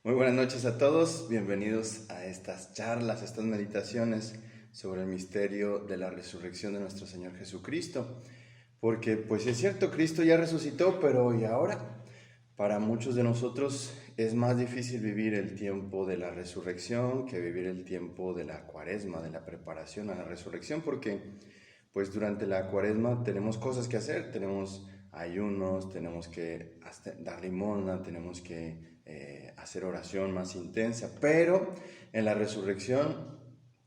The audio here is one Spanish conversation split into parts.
Muy buenas noches a todos, bienvenidos a estas charlas, estas meditaciones sobre el misterio de la resurrección de nuestro Señor Jesucristo. Porque pues es cierto, Cristo ya resucitó, pero ¿y ahora? Para muchos de nosotros es más difícil vivir el tiempo de la resurrección que vivir el tiempo de la cuaresma, de la preparación a la resurrección, porque pues durante la cuaresma tenemos cosas que hacer, tenemos ayunos, tenemos que dar limosna, tenemos que hacer oración más intensa, pero en la resurrección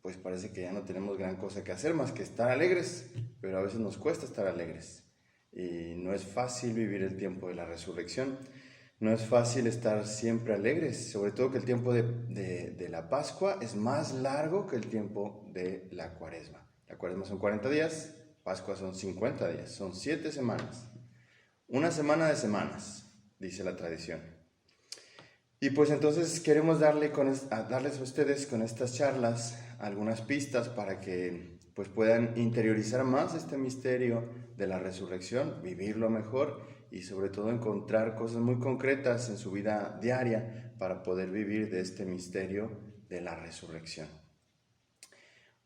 pues parece que ya no tenemos gran cosa que hacer más que estar alegres, pero a veces nos cuesta estar alegres y no es fácil vivir el tiempo de la resurrección. No es fácil estar siempre alegres, sobre todo que el tiempo de la Pascua es más largo que el tiempo de la Cuaresma. La Cuaresma son 40 días, Pascua son 50 días, son 7 semanas. Una semana de semanas, dice la tradición. Y pues entonces queremos darles a ustedes con estas charlas algunas pistas para que pues puedan interiorizar más este misterio de la resurrección, vivirlo mejor y sobre todo encontrar cosas muy concretas en su vida diaria para poder vivir de este misterio de la resurrección.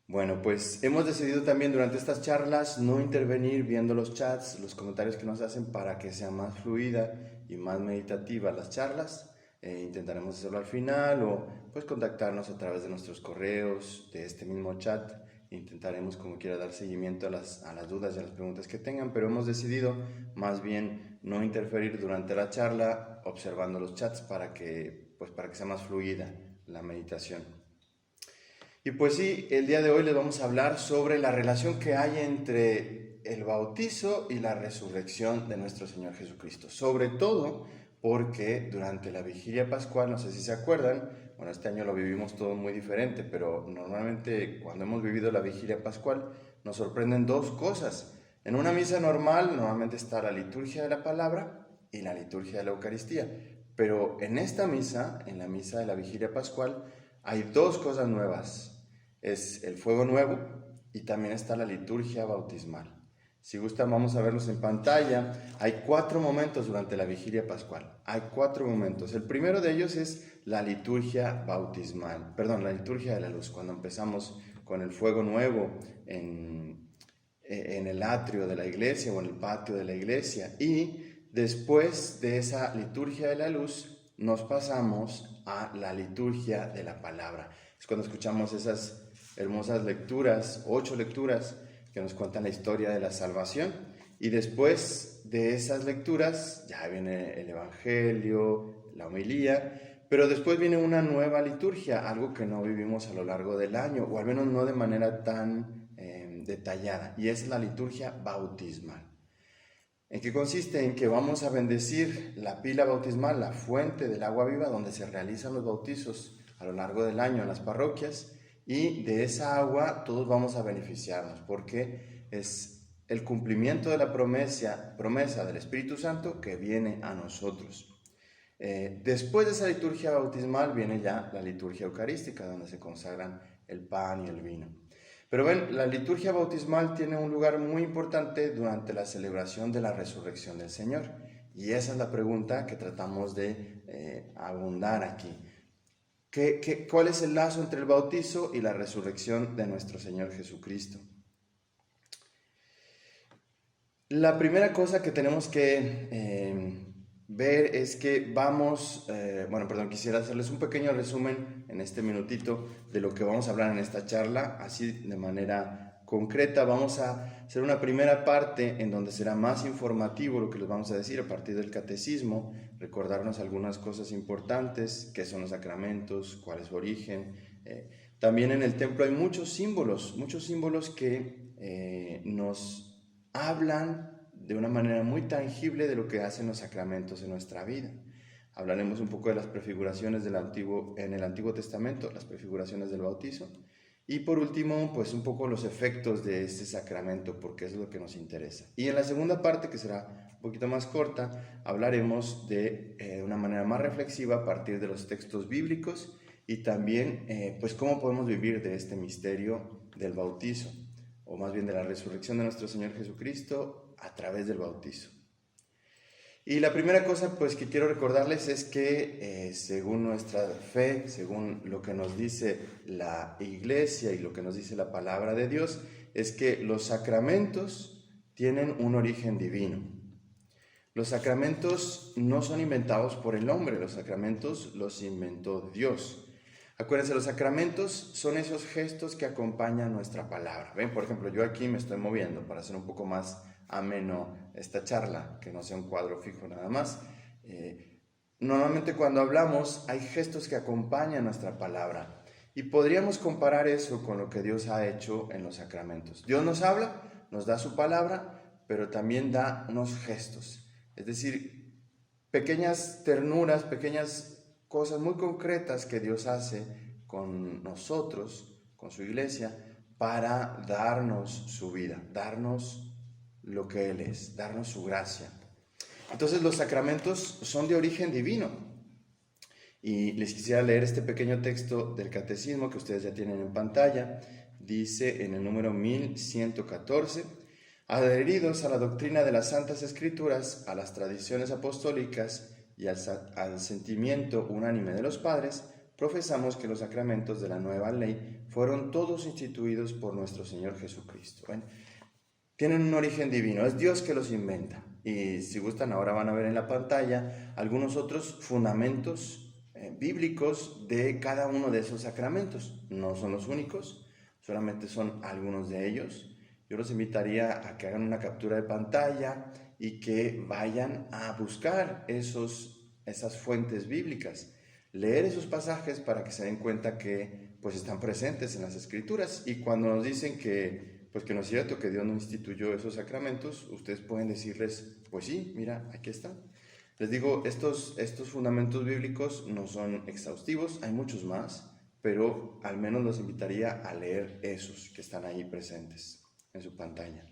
Bueno, pues hemos decidido también durante estas charlas no intervenir viendo los chats, los comentarios que nos hacen para que sea más fluida y más meditativa las charlas. Intentaremos hacerlo al final o pues contactarnos a través de nuestros correos, de este mismo chat. Intentaremos como quiera dar seguimiento a las dudas y a las preguntas que tengan, pero hemos decidido más bien no interferir durante la charla observando los chats para que sea más fluida la meditación. Y pues sí, el día de hoy les vamos a hablar sobre la relación que hay entre el bautizo y la resurrección de nuestro Señor Jesucristo. Sobre todo porque durante la vigilia pascual, no sé si se acuerdan, bueno, este año lo vivimos todo muy diferente, pero normalmente cuando hemos vivido la vigilia pascual nos sorprenden dos cosas. En una misa normal normalmente está la liturgia de la palabra y la liturgia de la Eucaristía, pero en esta misa, en la misa de la vigilia pascual, hay dos cosas nuevas. Es el fuego nuevo y también está la liturgia bautismal. Si gustan, vamos a verlos en pantalla. Hay 4 momentos durante la vigilia pascual. Hay 4 momentos. El primero de ellos es la liturgia bautismal, perdón, la liturgia de la luz, cuando empezamos con el fuego nuevo en el atrio de la iglesia o en el patio de la iglesia. Y después de esa liturgia de la luz, nos pasamos a la liturgia de la palabra. Es cuando escuchamos esas hermosas lecturas, 8 lecturas que nos cuentan la historia de la salvación. Y después de esas lecturas ya viene el Evangelio, la homilía, pero después viene una nueva liturgia, algo que no vivimos a lo largo del año, o al menos no de manera tan detallada, y es la liturgia bautismal. ¿En qué consiste? En que vamos a bendecir la pila bautismal, la fuente del agua viva donde se realizan los bautizos a lo largo del año en las parroquias, y de esa agua todos vamos a beneficiarnos porque es el cumplimiento de la promesa del Espíritu Santo que viene a nosotros. Después de esa liturgia bautismal viene ya la liturgia eucarística donde se consagran el pan y el vino. Pero ven, la liturgia bautismal tiene un lugar muy importante durante la celebración de la resurrección del Señor. Y esa es la pregunta que tratamos de abundar aquí. ¿Cuál es el lazo entre el bautizo y la resurrección de nuestro Señor Jesucristo? La primera cosa que tenemos que ver es que quisiera hacerles un pequeño resumen en este minutito de lo que vamos a hablar en esta charla, así de manera concreta. Vamos a hacer una primera parte en donde será más informativo lo que les vamos a decir a partir del catecismo, recordarnos algunas cosas importantes, qué son los sacramentos, cuál es su origen. También en el templo hay muchos símbolos que nos hablan de una manera muy tangible de lo que hacen los sacramentos en nuestra vida. Hablaremos un poco de las prefiguraciones en el Antiguo Testamento, las prefiguraciones del bautizo. Y por último, pues un poco los efectos de este sacramento, porque es lo que nos interesa. Y en la segunda parte, que será un poquito más corta, hablaremos de una manera más reflexiva a partir de los textos bíblicos y también pues cómo podemos vivir de este misterio del bautizo, o más bien de la resurrección de nuestro Señor Jesucristo a través del bautizo. Y la primera cosa pues que quiero recordarles es que según nuestra fe, según lo que nos dice la Iglesia y lo que nos dice la palabra de Dios, es que los sacramentos tienen un origen divino. Los sacramentos no son inventados por el hombre, los sacramentos los inventó Dios. Acuérdense, los sacramentos son esos gestos que acompañan nuestra palabra. ¿Ven? Por ejemplo, yo aquí me estoy moviendo para hacer un poco más ameno esta charla, que no sea un cuadro fijo nada más. Normalmente cuando hablamos hay gestos que acompañan nuestra palabra y podríamos comparar eso con lo que Dios ha hecho en los sacramentos. Dios nos habla, nos da su palabra, pero también da unos gestos, es decir, pequeñas ternuras, pequeñas cosas muy concretas que Dios hace con nosotros, con su iglesia, para darnos su vida, darnos lo que Él es, darnos su gracia. Entonces los sacramentos son de origen divino. Y les quisiera leer este pequeño texto del Catecismo que ustedes ya tienen en pantalla. Dice en el número 1114, adheridos a la doctrina de las Santas Escrituras, a las tradiciones apostólicas y al sentimiento unánime de los padres, profesamos que los sacramentos de la nueva ley fueron todos instituidos por nuestro Señor Jesucristo. ¿Ven? Tienen un origen divino, es Dios que los inventa. Y si gustan, ahora van a ver en la pantalla algunos otros fundamentos bíblicos de cada uno de esos sacramentos. No son los únicos, solamente son algunos de ellos. Yo los invitaría a que hagan una captura de pantalla y que vayan a buscar esas fuentes bíblicas, leer esos pasajes para que se den cuenta que pues están presentes en las Escrituras. Y cuando nos dicen que no es cierto, que Dios no instituyó esos sacramentos, ustedes pueden decirles, pues sí, mira, aquí están. Les digo, estos fundamentos bíblicos no son exhaustivos, hay muchos más, pero al menos los invitaría a leer esos que están ahí presentes en su pantalla.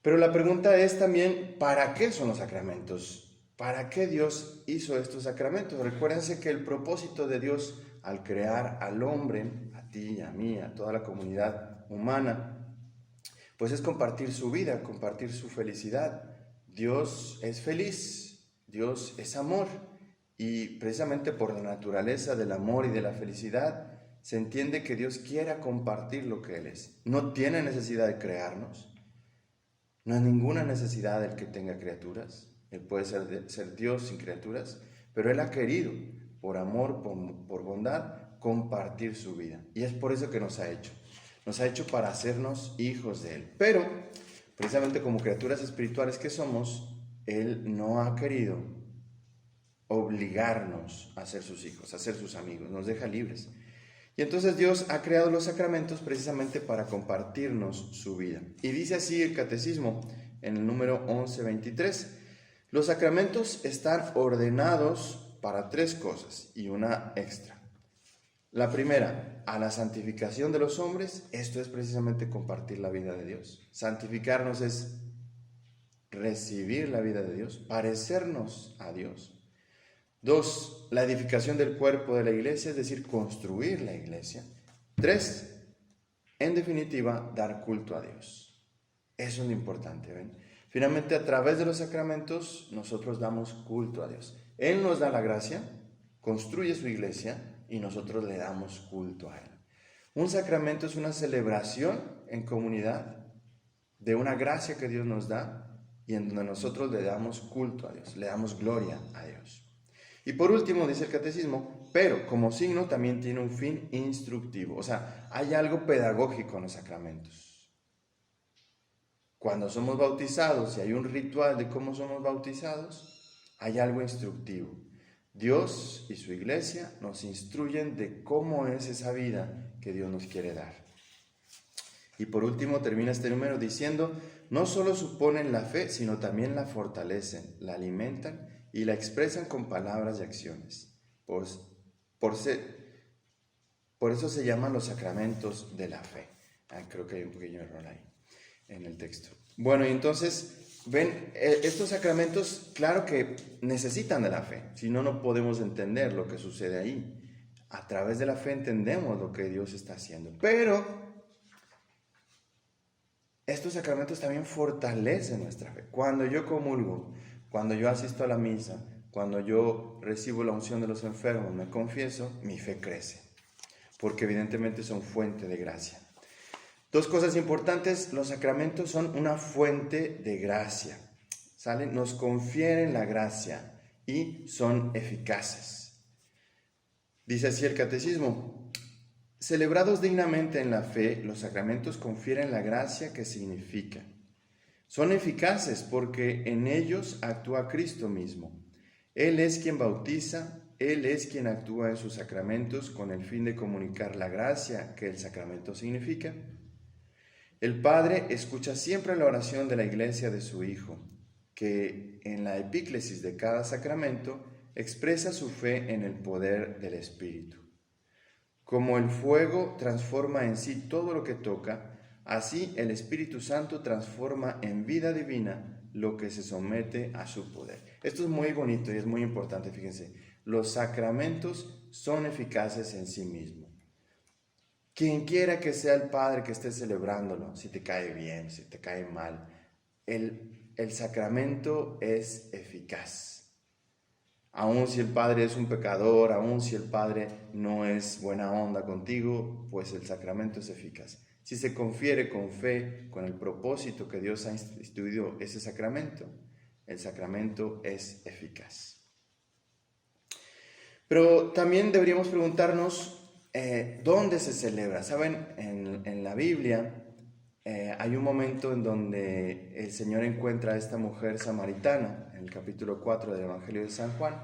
Pero la pregunta es también, ¿para qué son los sacramentos? ¿Para qué Dios hizo estos sacramentos? Recuérdense que el propósito de Dios al crear al hombre, a ti, a mí, a toda la comunidad humana, pues es compartir su vida, compartir su felicidad. Dios es feliz, Dios es amor, y precisamente por la naturaleza del amor y de la felicidad se entiende que Dios quiera compartir lo que Él es. No tiene necesidad de crearnos, no hay ninguna necesidad del que tenga criaturas. Él puede ser Dios sin criaturas, pero Él ha querido, por amor, por bondad, compartir su vida. Y es por eso que nos ha hecho. Nos ha hecho para hacernos hijos de Él. Pero, precisamente como criaturas espirituales que somos, Él no ha querido obligarnos a ser sus hijos, a ser sus amigos. Nos deja libres. Y entonces Dios ha creado los sacramentos precisamente para compartirnos su vida. Y dice así el Catecismo en el número 1123. Los sacramentos están ordenados para tres cosas y una extra. La primera, a la santificación de los hombres. Esto es precisamente compartir la vida de Dios. Santificarnos es recibir la vida de Dios, parecernos a Dios. 2, la edificación del cuerpo de la iglesia, es decir, construir la iglesia. 3, en definitiva, dar culto a Dios. Eso es lo importante, ¿ven? Finalmente, a través de los sacramentos, nosotros damos culto a Dios. Él nos da la gracia, construye su iglesia y nosotros le damos culto a Él. Un sacramento es una celebración en comunidad de una gracia que Dios nos da y en donde nosotros le damos culto a Dios, le damos gloria a Dios. Y por último, dice el Catecismo, pero como signo también tiene un fin instructivo. O sea, hay algo pedagógico en los sacramentos. Cuando somos bautizados y hay un ritual de cómo somos bautizados, hay algo instructivo. Dios y su iglesia nos instruyen de cómo es esa vida que Dios nos quiere dar. Y por último termina este número diciendo, no solo suponen la fe, sino también la fortalecen, la alimentan y la expresan con palabras y acciones. Por eso se llaman los sacramentos de la fe. Creo que hay un pequeño error ahí en el texto. Bueno, y entonces, ven, estos sacramentos, claro que necesitan de la fe, si no, no podemos entender lo que sucede ahí. A través de la fe entendemos lo que Dios está haciendo, pero estos sacramentos también fortalecen nuestra fe. Cuando yo comulgo, cuando yo asisto a la misa, cuando yo recibo la unción de los enfermos, me confieso, mi fe crece, porque evidentemente son fuente de gracia. Dos cosas importantes: los sacramentos son una fuente de gracia, ¿sale? Nos confieren la gracia y son eficaces. Dice así el catecismo: celebrados dignamente en la fe, los sacramentos confieren la gracia que significa. Son eficaces porque en ellos actúa Cristo mismo. Él es quien bautiza, Él es quien actúa en sus sacramentos con el fin de comunicar la gracia que el sacramento significa. El Padre escucha siempre la oración de la Iglesia de su Hijo, que en la epíclesis de cada sacramento expresa su fe en el poder del Espíritu. Como el fuego transforma en sí todo lo que toca, así el Espíritu Santo transforma en vida divina lo que se somete a su poder. Esto es muy bonito y es muy importante, fíjense. Los sacramentos son eficaces en sí mismos. Quien quiera que sea el padre que esté celebrándolo, si te cae bien, si te cae mal, el sacramento es eficaz. Aun si el padre es un pecador, aun si el padre no es buena onda contigo, pues el sacramento es eficaz. Si se confiere con fe, con el propósito que Dios ha instituido ese sacramento, el sacramento es eficaz. Pero también deberíamos preguntarnos ¿dónde se celebra? Saben, en la Biblia hay un momento en donde el Señor encuentra a esta mujer samaritana, en el capítulo 4 del Evangelio de San Juan,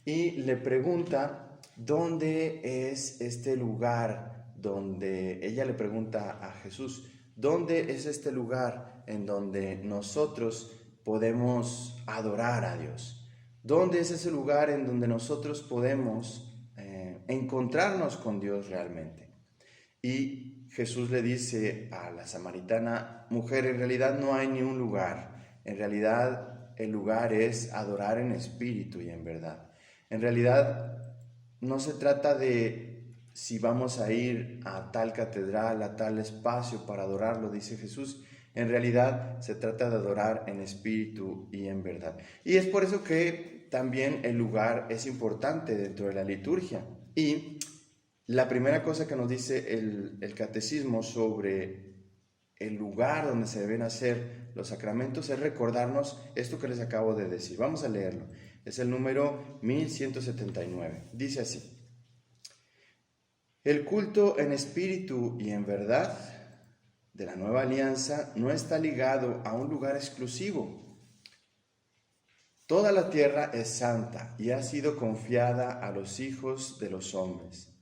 y le pregunta dónde es este lugar donde, ella le pregunta a Jesús, ¿dónde es este lugar en donde nosotros podemos adorar a Dios? ¿Dónde es ese lugar en donde nosotros podemos encontrarnos con Dios realmente? Y Jesús le dice a la samaritana: mujer, en realidad no hay ni un lugar. En realidad el lugar es adorar en espíritu y en verdad. En realidad no se trata de si vamos a ir a tal catedral, a tal espacio para adorarlo, dice Jesús. En realidad se trata de adorar en espíritu y en verdad. Y es por eso que también el lugar es importante dentro de la liturgia. Y la primera cosa que nos dice el catecismo sobre el lugar donde se deben hacer los sacramentos es recordarnos esto que les acabo de decir. Vamos a leerlo. Es el número 1179. Dice así: el culto en espíritu y en verdad de la nueva alianza no está ligado a un lugar exclusivo. Toda la tierra es santa y ha sido confiada a los hijos de los hombres.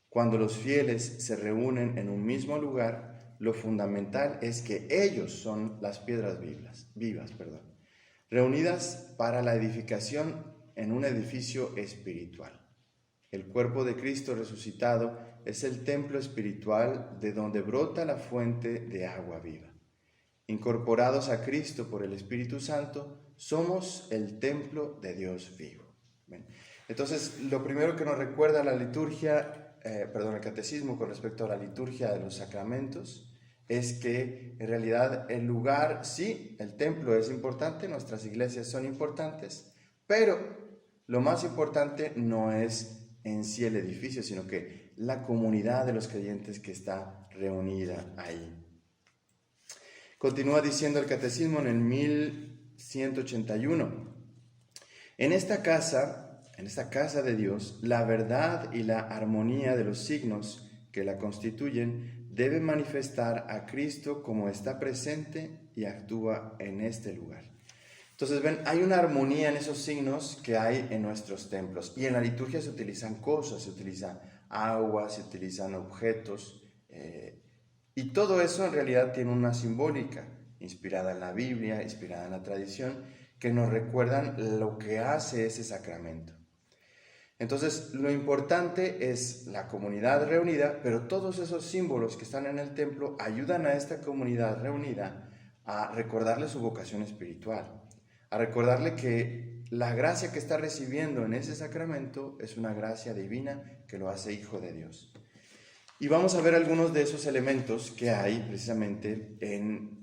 Cuando los fieles se reúnen en un mismo lugar, lo fundamental es que ellos son las piedras vivas, reunidas para la edificación en un edificio espiritual. El cuerpo de Cristo resucitado es el templo espiritual de donde brota la fuente de agua viva. Incorporados a Cristo por el Espíritu Santo, somos el templo de Dios vivo. Bien. Entonces, lo primero que nos recuerda la liturgia, el catecismo con respecto a la liturgia de los sacramentos, es que en realidad el lugar, sí, el templo es importante, nuestras iglesias son importantes, pero lo más importante no es en sí el edificio, sino que la comunidad de los creyentes que está reunida ahí. Continúa diciendo el catecismo en el 1181. En esta casa de Dios, la verdad y la armonía de los signos que la constituyen deben manifestar a Cristo como está presente y actúa en este lugar. Entonces, ven, hay una armonía en esos signos que hay en nuestros templos. Y en la liturgia se utilizan cosas, se utiliza agua, se utilizan objetos. Y todo eso en realidad tiene una simbólica, inspirada en la Biblia, inspirada en la tradición, que nos recuerdan lo que hace ese sacramento. Entonces, lo importante es la comunidad reunida, pero todos esos símbolos que están en el templo ayudan a esta comunidad reunida a recordarle su vocación espiritual, a recordarle que la gracia que está recibiendo en ese sacramento es una gracia divina que lo hace hijo de Dios. Y vamos a ver algunos de esos elementos que hay precisamente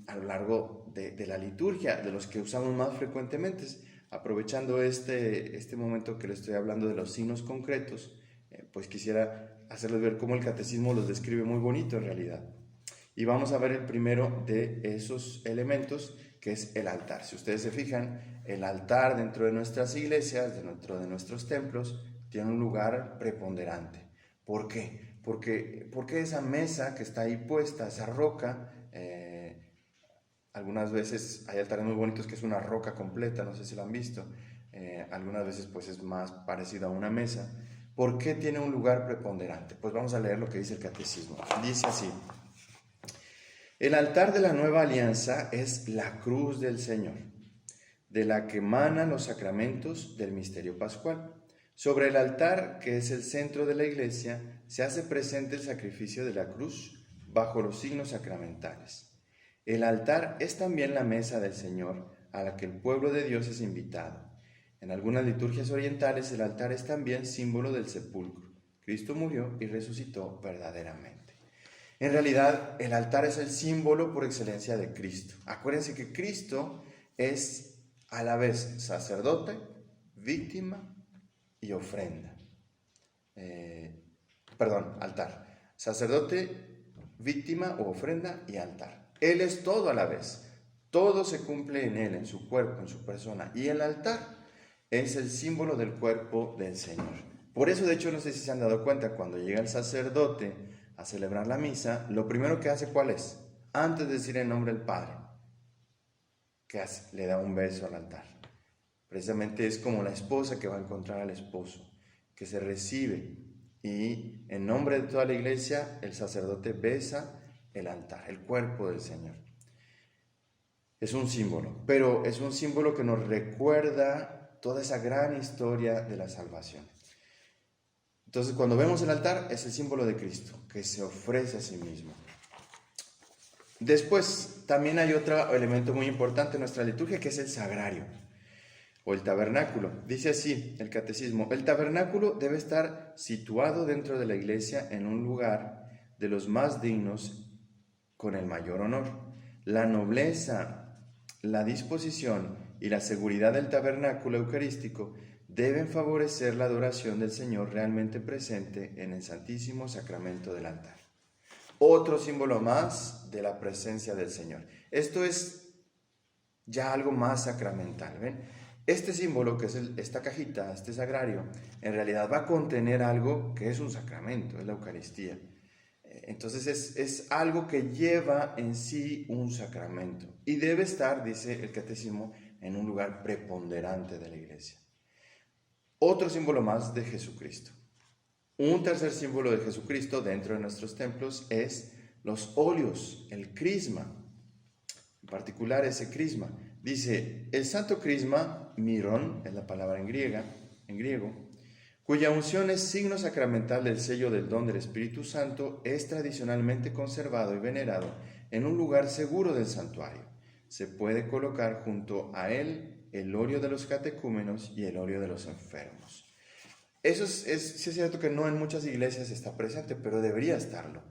a lo largo de la liturgia, de los que usamos más frecuentemente. aprovechando este momento que les estoy hablando de los signos concretos, pues quisiera hacerles ver cómo el catecismo los describe muy bonito en realidad. Y vamos a ver el primero de esos elementos, que es el altar. Si ustedes se fijan, el altar dentro de nuestras iglesias, dentro de nuestros templos, tiene un lugar preponderante. ¿Por qué? Porque esa mesa que está ahí puesta, esa roca, algunas veces hay altares muy bonitos que es una roca completa, no sé si lo han visto, algunas veces pues es más parecido a una mesa. ¿Por qué tiene un lugar preponderante? Pues vamos a leer lo que dice el catecismo. Dice así: el altar de la nueva alianza es la cruz del Señor, de la que emanan los sacramentos del misterio pascual. Sobre el altar, que es el centro de la iglesia, se hace presente el sacrificio de la cruz bajo los signos sacramentales. El altar es también la mesa del Señor, a la que el pueblo de Dios es invitado. En algunas liturgias orientales, el altar es también símbolo del sepulcro. Cristo murió y resucitó verdaderamente. En realidad, el altar es el símbolo por excelencia de Cristo. Acuérdense que Cristo es a la vez sacerdote, víctima y ofrenda. Altar. Sacerdote, víctima o ofrenda y altar. Él es todo a la vez. Todo se cumple en Él, en su cuerpo, en su persona. Y el altar es el símbolo del cuerpo del Señor. Por eso, de hecho, no sé si se han dado cuenta, cuando llega el sacerdote a celebrar la misa, lo primero que hace, ¿cuál es? Antes de decir el nombre del Padre, ¿qué hace? Le da un beso al altar. Precisamente es como la esposa que va a encontrar al esposo, que se recibe, y en nombre de toda la iglesia el sacerdote besa el altar, el cuerpo del Señor. Es un símbolo, pero es un símbolo que nos recuerda toda esa gran historia de la salvación. Entonces, cuando vemos el altar, es el símbolo de Cristo, que se ofrece a sí mismo. Después, también hay otro elemento muy importante en nuestra liturgia, que es el sagrario, o el tabernáculo. Dice así el catecismo: el tabernáculo debe estar situado dentro de la iglesia en un lugar de los más dignos, con el mayor honor. La nobleza, la disposición y la seguridad del tabernáculo eucarístico deben favorecer la adoración del Señor realmente presente en el Santísimo Sacramento del altar. Otro símbolo más de la presencia del Señor. Esto es ya algo más sacramental, ¿ven? Este símbolo, que es esta cajita, este sagrario, en realidad va a contener algo que es un sacramento, es la Eucaristía. Entonces es algo que lleva en sí un sacramento y debe estar, dice el catecismo, en un lugar preponderante de la iglesia. Otro símbolo más de Jesucristo. Un tercer símbolo de Jesucristo dentro de nuestros templos es los óleos, el crisma. En particular ese crisma. Dice, el santo crisma, mirón, es la palabra en griego, cuya unción es signo sacramental del sello del don del Espíritu Santo, es tradicionalmente conservado y venerado en un lugar seguro del santuario. Se puede colocar junto a él el óleo de los catecúmenos y el óleo de los enfermos. Eso sí es cierto que no en muchas iglesias está presente, pero debería estarlo.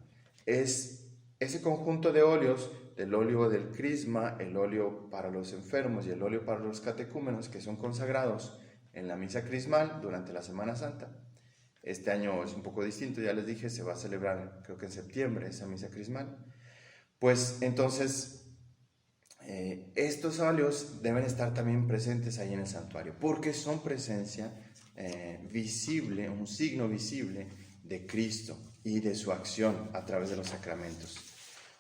Es ese conjunto de óleos, el óleo del crisma, el óleo para los enfermos y el óleo para los catecúmenos, que son consagrados en la misa crismal durante la Semana Santa. Este año es un poco distinto, ya les dije, se va a celebrar creo que en septiembre esa misa crismal. Pues entonces estos óleos deben estar también presentes ahí en el santuario, porque son presencia visible, un signo visible de Cristo y de su acción a través de los sacramentos.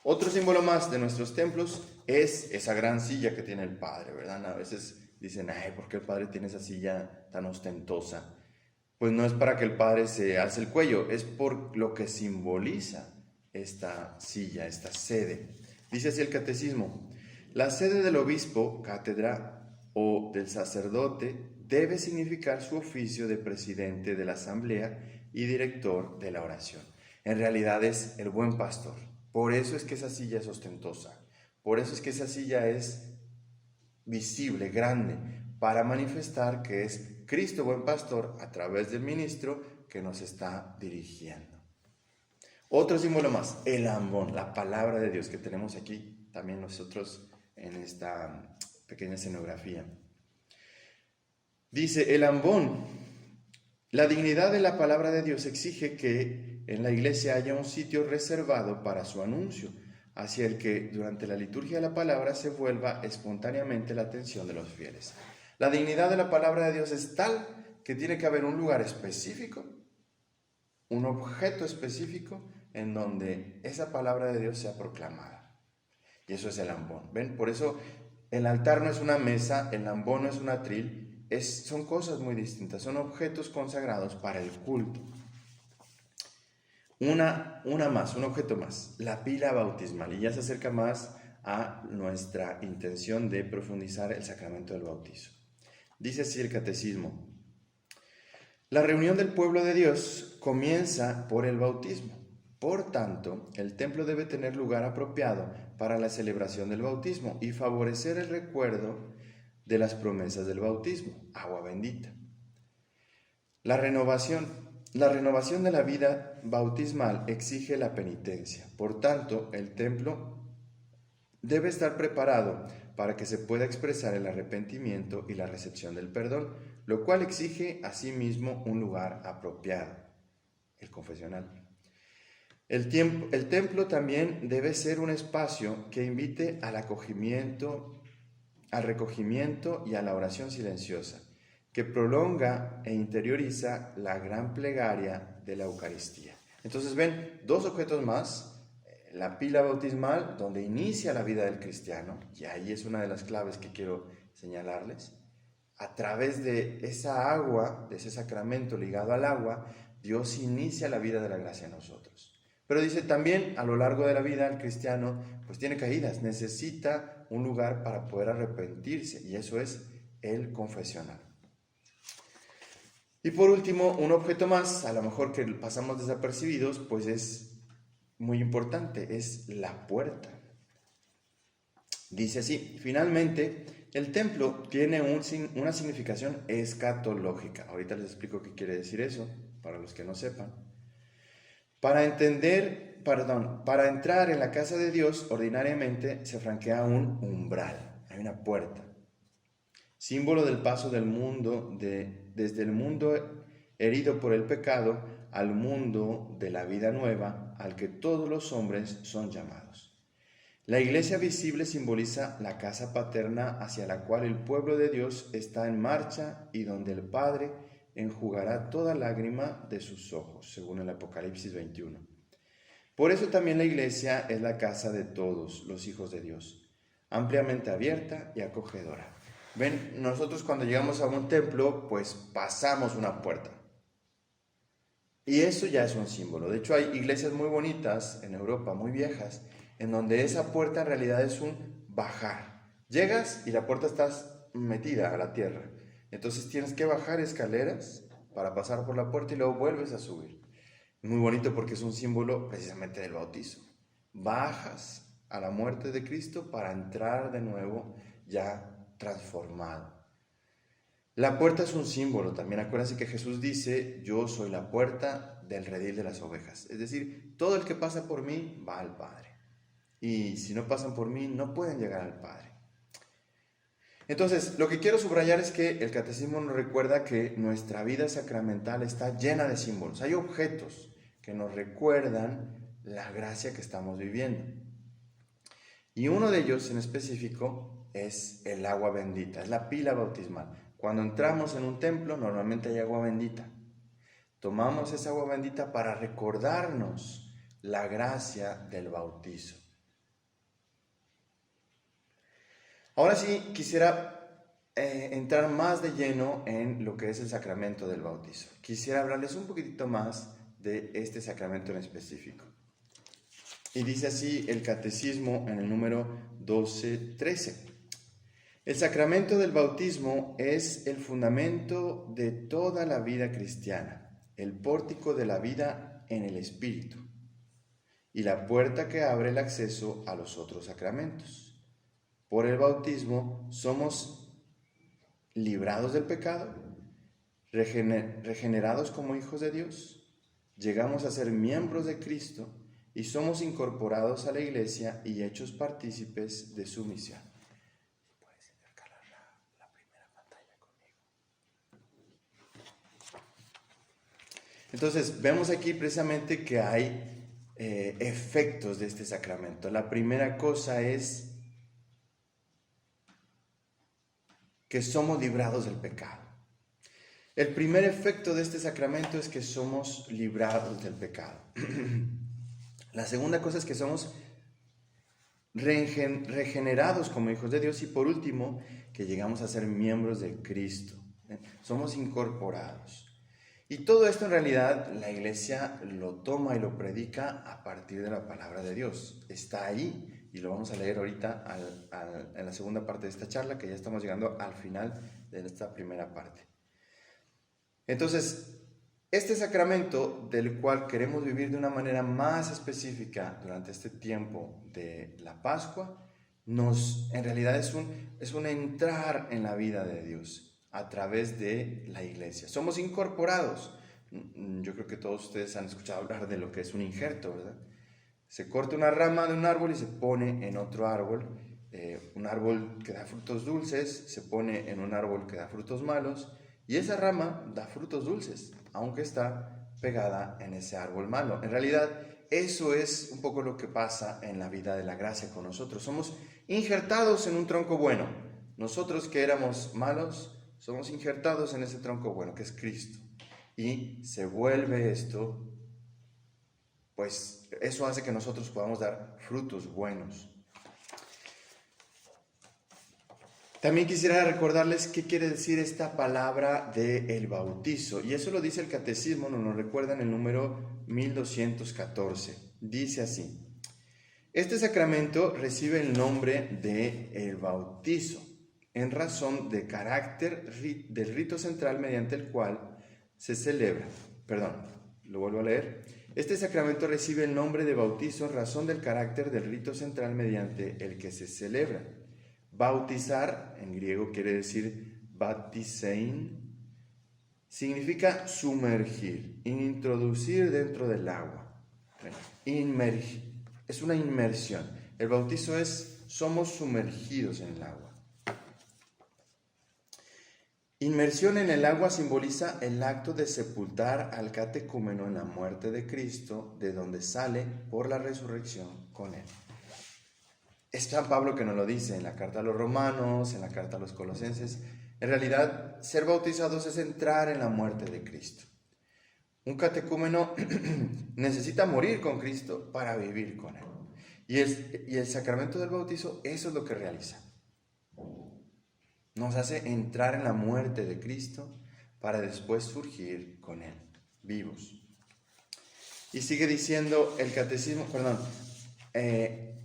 Otro símbolo más de nuestros templos es esa gran silla que tiene el Padre, ¿verdad? A veces dicen, ay, ¿por qué el Padre tiene esa silla tan ostentosa? Pues no es para que el Padre se alce el cuello, es por lo que simboliza esta silla, esta sede. Dice así el catecismo: la sede del obispo, cátedra o del sacerdote debe significar su oficio de presidente de la asamblea y director de la oración. En realidad es el buen pastor. Por eso es que esa silla es ostentosa. Por eso es que esa silla es visible, grande, para manifestar que es Cristo buen pastor a través del ministro que nos está dirigiendo. Otro símbolo más, el ambón, la palabra de Dios que tenemos aquí también nosotros en esta pequeña escenografía. Dice el ambón: la dignidad de la palabra de Dios exige que en la iglesia haya un sitio reservado para su anuncio, hacia el que durante la liturgia de la palabra se vuelva espontáneamente la atención de los fieles. La dignidad de la palabra de Dios es tal que tiene que haber un lugar específico, un objeto específico en donde esa palabra de Dios sea proclamada. Y eso es el ambón. ¿Ven? Por eso el altar no es una mesa, el ambón no es un atril, son cosas muy distintas, son objetos consagrados para el culto. Un objeto más, la pila bautismal, y ya se acerca más a nuestra intención de profundizar el sacramento del bautizo. Dice así el catecismo: la reunión del pueblo de Dios comienza por el bautismo. Por tanto, el templo debe tener lugar apropiado para la celebración del bautismo y favorecer el recuerdo de las promesas del bautismo, agua bendita. La renovación de la vida bautismal exige la penitencia. Por tanto, el templo debe estar preparado para que se pueda expresar el arrepentimiento y la recepción del perdón, lo cual exige asimismo un lugar apropiado, el confesional. El templo también debe ser un espacio que invite al recogimiento y a la oración silenciosa, que prolonga e interioriza la gran plegaria de la Eucaristía. Entonces ven, dos objetos más: la pila bautismal, donde inicia la vida del cristiano, y ahí es una de las claves que quiero señalarles. A través de esa agua, de ese sacramento ligado al agua, Dios inicia la vida de la gracia en nosotros. Pero dice también, a lo largo de la vida, el cristiano pues tiene caídas, necesita un lugar para poder arrepentirse, y eso es el confesional. Y por último, un objeto más, a lo mejor que pasamos desapercibidos, pues es muy importante, es la puerta. Dice así: finalmente, el templo tiene una significación escatológica. Ahorita les explico qué quiere decir eso, para los que no sepan. Para entrar en la casa de Dios, ordinariamente se franquea un umbral, hay una puerta, símbolo del paso del mundo, desde el mundo herido por el pecado al mundo de la vida nueva, al que todos los hombres son llamados. La iglesia visible simboliza la casa paterna hacia la cual el pueblo de Dios está en marcha y donde el Padre enjugará toda lágrima de sus ojos, según el Apocalipsis 21. Por eso también la iglesia es la casa de todos los hijos de Dios, ampliamente abierta y acogedora. Ven, nosotros cuando llegamos a un templo, pues pasamos una puerta. Y eso ya es un símbolo. De hecho, hay iglesias muy bonitas en Europa, muy viejas, en donde esa puerta en realidad es un bajar. Llegas y la puerta está metida a la tierra. Entonces tienes que bajar escaleras para pasar por la puerta y luego vuelves a subir. Muy bonito porque es un símbolo precisamente del bautizo. Bajas a la muerte de Cristo para entrar de nuevo ya transformado. La puerta es un símbolo también. Acuérdense que Jesús dice: yo soy la puerta del redil de las ovejas. Es decir, todo el que pasa por mí va al Padre. Y si no pasan por mí, no pueden llegar al Padre. Entonces, lo que quiero subrayar es que el catecismo nos recuerda que nuestra vida sacramental está llena de símbolos. Hay objetos que nos recuerdan la gracia que estamos viviendo. Y uno de ellos en específico es el agua bendita, es la pila bautismal. Cuando entramos en un templo, normalmente hay agua bendita. Tomamos esa agua bendita para recordarnos la gracia del bautizo. Ahora sí, quisiera entrar más de lleno en lo que es el sacramento del bautizo. Quisiera hablarles un poquitito más de este sacramento en específico. Y dice así el catecismo en el número 1213. El sacramento del bautismo es el fundamento de toda la vida cristiana, el pórtico de la vida en el Espíritu y la puerta que abre el acceso a los otros sacramentos. Por el bautismo somos librados del pecado, regenerados como hijos de Dios, llegamos a ser miembros de Cristo y somos incorporados a la Iglesia y hechos partícipes de su misión. ¿Puedes intercalar la primera pantalla conmigo? Entonces, vemos aquí precisamente que hay efectos de este sacramento. La primera cosa es que somos librados del pecado. El primer efecto de este sacramento es que somos librados del pecado. La segunda cosa es que somos regenerados como hijos de Dios, y por último, que llegamos a ser miembros de Cristo. Somos incorporados. Y todo esto en realidad la Iglesia lo toma y lo predica a partir de la palabra de Dios. Está ahí y lo vamos a leer ahorita en la segunda parte de esta charla, que ya estamos llegando al final de esta primera parte. Entonces, este sacramento del cual queremos vivir de una manera más específica durante este tiempo de la Pascua, en realidad es un entrar en la vida de Dios a través de la Iglesia. Somos incorporados. Yo creo que todos ustedes han escuchado hablar de lo que es un injerto, ¿verdad? Se corta una rama de un árbol y se pone en otro árbol. Un árbol que da frutos dulces se pone en un árbol que da frutos malos, y esa rama da frutos dulces, aunque está pegada en ese árbol malo. En realidad, eso es un poco lo que pasa en la vida de la gracia con nosotros. Somos injertados en un tronco bueno. Nosotros que éramos malos, somos injertados en ese tronco bueno, que es Cristo. Y se vuelve esto, pues eso hace que nosotros podamos dar frutos buenos. También quisiera recordarles qué quiere decir esta palabra del bautizo. Y eso lo dice el Catecismo, nos lo recuerda en el número 1214. Dice así: este sacramento recibe el nombre de el bautizo, en razón del carácter del rito central mediante el cual se celebra. Lo vuelvo a leer. Este sacramento recibe el nombre de bautizo en razón del carácter del rito central mediante el que se celebra. Bautizar, en griego quiere decir baptisein, significa sumergir, introducir dentro del agua. Es una inmersión. El bautizo es, somos sumergidos en el agua. Inmersión en el agua simboliza el acto de sepultar al catecúmeno en la muerte de Cristo, de donde sale por la resurrección con él. Es San Pablo que nos lo dice en la carta a los Romanos, en la carta a los Colosenses. En realidad, ser bautizados es entrar en la muerte de Cristo. Un catecúmeno necesita morir con Cristo para vivir con él. Y el sacramento del bautizo, eso es lo que realiza. Nos hace entrar en la muerte de Cristo para después surgir con él, vivos. Y sigue diciendo el catecismo,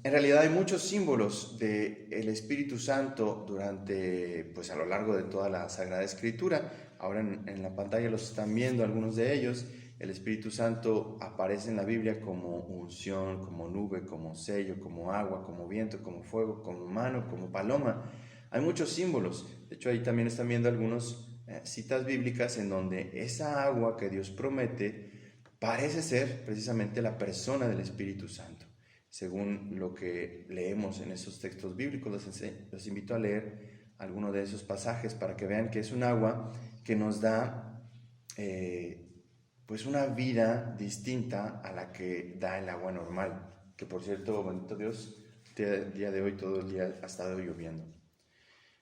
en realidad hay muchos símbolos del Espíritu Santo a lo largo de toda la Sagrada Escritura. Ahora en la pantalla los están viendo algunos de ellos. El Espíritu Santo aparece en la Biblia como unción, como nube, como sello, como agua, como viento, como fuego, como mano, como paloma. Hay muchos símbolos. De hecho, ahí también están viendo algunas citas bíblicas en donde esa agua que Dios promete parece ser precisamente la persona del Espíritu Santo. Según lo que leemos en esos textos bíblicos, los invito a leer algunos de esos pasajes para que vean que es un agua que nos da una vida distinta a la que da el agua normal, que por cierto, bendito Dios, el día de hoy todo el día ha estado lloviendo.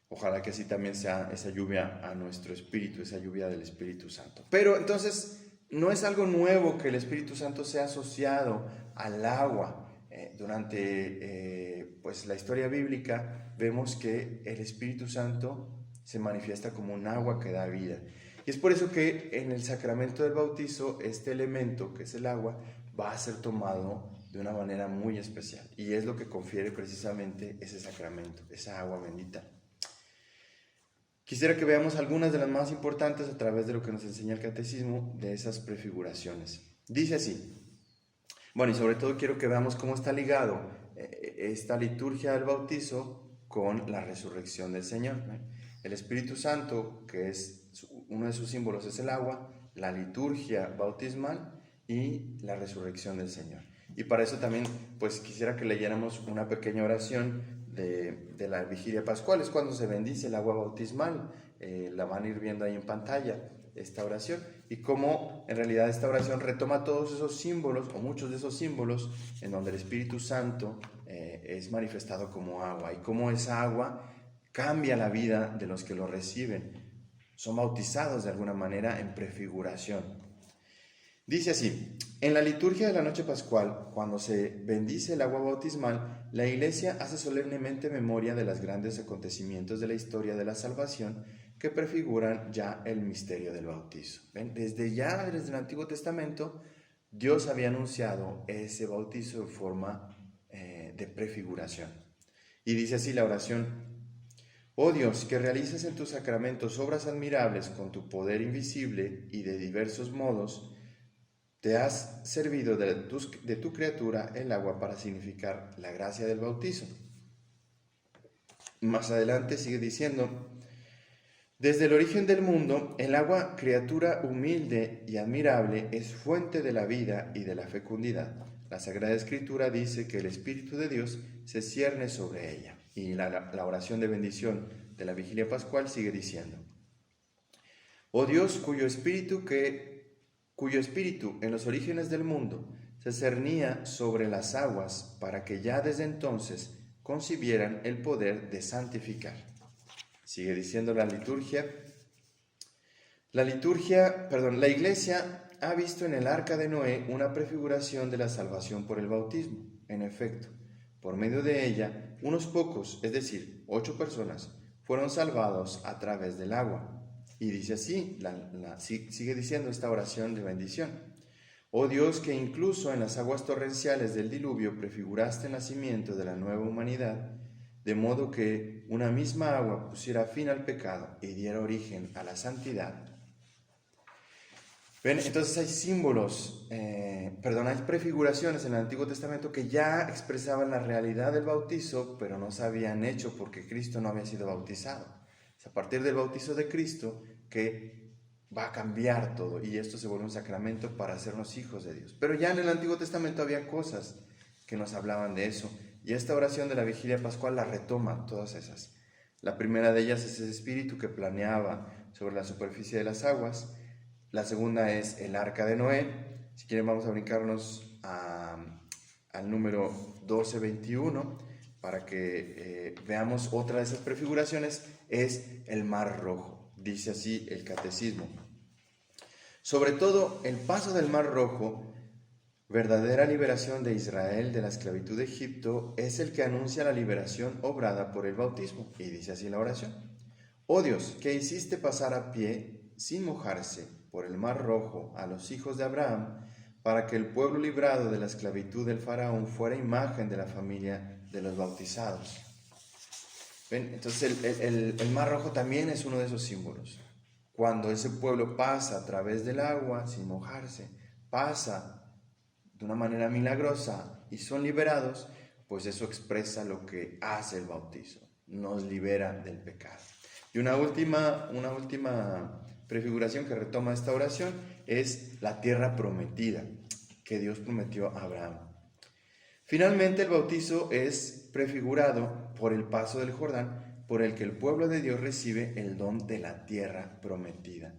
Ojalá que así también sea esa lluvia a nuestro espíritu, esa lluvia del Espíritu Santo. Pero entonces no es algo nuevo que el Espíritu Santo sea asociado al agua. Durante la historia bíblica vemos que el Espíritu Santo se manifiesta como un agua que da vida. Y es por eso que en el sacramento del bautizo este elemento, que es el agua, va a ser tomado de una manera muy especial. Y es lo que confiere precisamente ese sacramento, esa agua bendita. Quisiera que veamos algunas de las más importantes a través de lo que nos enseña el catecismo de esas prefiguraciones. Dice así. Bueno, y sobre todo quiero que veamos cómo está ligado esta liturgia del bautizo con la resurrección del Señor. El Espíritu Santo, que es uno de sus símbolos, es el agua, la liturgia bautismal y la resurrección del Señor. Y para eso también, quisiera que leyéramos una pequeña oración de la vigilia pascual, es cuando se bendice el agua bautismal. La van a ir viendo ahí en pantalla, esta oración, y cómo en realidad esta oración retoma todos esos símbolos, o muchos de esos símbolos, en donde el Espíritu Santo es manifestado como agua, y cómo esa agua cambia la vida de los que lo reciben. Son bautizados de alguna manera en prefiguración. Dice así: en la liturgia de la noche pascual, cuando se bendice el agua bautismal, la Iglesia hace solemnemente memoria de los grandes acontecimientos de la historia de la salvación que prefiguran ya el misterio del bautizo. ¿Ven? Desde el Antiguo Testamento, Dios había anunciado ese bautizo en forma de prefiguración. Y dice así la oración: oh Dios, que realizas en tus sacramentos obras admirables con tu poder invisible y de diversos modos, te has servido de tu criatura el agua para significar la gracia del bautizo. Más adelante sigue diciendo: desde el origen del mundo, el agua, criatura humilde y admirable, es fuente de la vida y de la fecundidad. La Sagrada Escritura dice que el Espíritu de Dios se cierne sobre ella. Y la oración de bendición de la Vigilia Pascual sigue diciendo: oh Dios, cuyo espíritu en los orígenes del mundo se cernía sobre las aguas para que ya desde entonces concibieran el poder de santificar. Sigue diciendo la Iglesia ha visto en el arca de Noé una prefiguración de la salvación por el bautismo. En efecto, por medio de ella, unos pocos, es decir, 8 personas, fueron salvados a través del agua. Y dice así, sigue diciendo esta oración de bendición: oh Dios, que incluso en las aguas torrenciales del diluvio prefiguraste el nacimiento de la nueva humanidad, de modo que una misma agua pusiera fin al pecado y diera origen a la santidad. ¿Ven? Entonces hay símbolos, hay prefiguraciones en el Antiguo Testamento que ya expresaban la realidad del bautizo, pero no se habían hecho porque Cristo no había sido bautizado. Es a partir del bautizo de Cristo que va a cambiar todo, y esto se vuelve un sacramento para hacernos hijos de Dios. Pero ya en el Antiguo Testamento había cosas que nos hablaban de eso, y esta oración de la Vigilia Pascual la retoma todas esas. La primera de ellas es ese espíritu que planeaba sobre la superficie de las aguas. La segunda es el arca de Noé. Si quieren vamos a brincarnos al número 12:21 para que veamos otra de esas prefiguraciones. Es el Mar Rojo. Dice así el Catecismo: sobre todo el paso del Mar Rojo, verdadera liberación de Israel de la esclavitud de Egipto, es el que anuncia la liberación obrada por el bautismo. Y dice así la oración: oh Dios, que hiciste pasar a pie sin mojarse por el Mar Rojo a los hijos de Abraham, para que el pueblo librado de la esclavitud del faraón fuera imagen de la familia de los bautizados. ¿Ven? Entonces el Mar Rojo también es uno de esos símbolos. Cuando ese pueblo pasa a través del agua sin mojarse, pasa de una manera milagrosa y son liberados, pues eso expresa lo que hace el bautizo, nos libera del pecado. Y una última prefiguración que retoma esta oración es la tierra prometida que Dios prometió a Abraham. Finalmente, el bautizo es prefigurado por el paso del Jordán, por el que el pueblo de Dios recibe el don de la tierra prometida,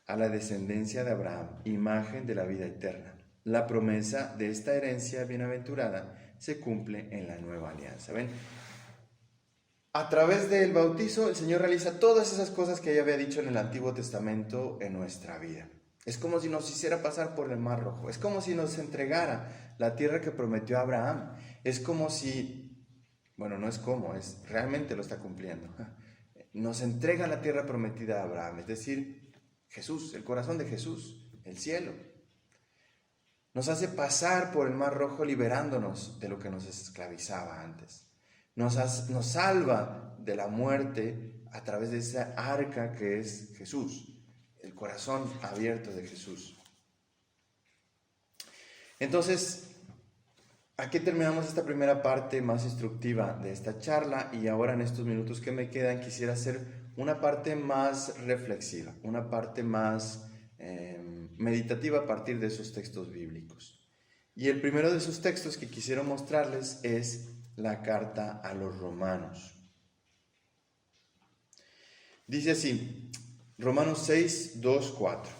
a la descendencia de Abraham, imagen de la vida eterna. La promesa de esta herencia bienaventurada se cumple en la nueva alianza. ¿Ven? A través del bautizo, el Señor realiza todas esas cosas que ya había dicho en el Antiguo Testamento en nuestra vida. Es como si nos hiciera pasar por el Mar Rojo. Es como si nos entregara la tierra que prometió a Abraham. Es como si, realmente lo está cumpliendo. Nos entrega la tierra prometida a Abraham, es decir, Jesús, el corazón de Jesús, el cielo. Nos hace pasar por el Mar Rojo liberándonos de lo que nos esclavizaba antes. Nos salva de la muerte a través de esa arca que es Jesús, el corazón abierto de Jesús. Entonces, aquí terminamos esta primera parte más instructiva de esta charla, y ahora en estos minutos que me quedan quisiera hacer una parte más reflexiva, una parte más meditativa a partir de esos textos bíblicos. Y el primero de esos textos que quisiera mostrarles es la carta a los romanos. Dice así, Romanos 6, 2, 4.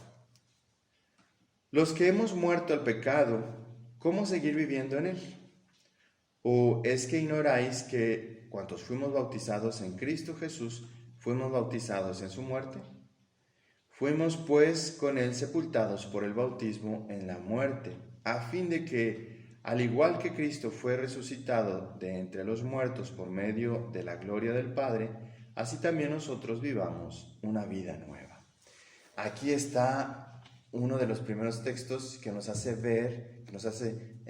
Los que hemos muerto al pecado, ¿cómo seguir viviendo en él? ¿O es que ignoráis que cuantos fuimos bautizados en Cristo Jesús, fuimos bautizados en su muerte? Fuimos pues con él sepultados por el bautismo en la muerte, a fin de que, al igual que Cristo fue resucitado de entre los muertos por medio de la gloria del Padre, así también nosotros vivamos una vida nueva. Aquí está uno de los primeros textos que nos hace ver, que nos hace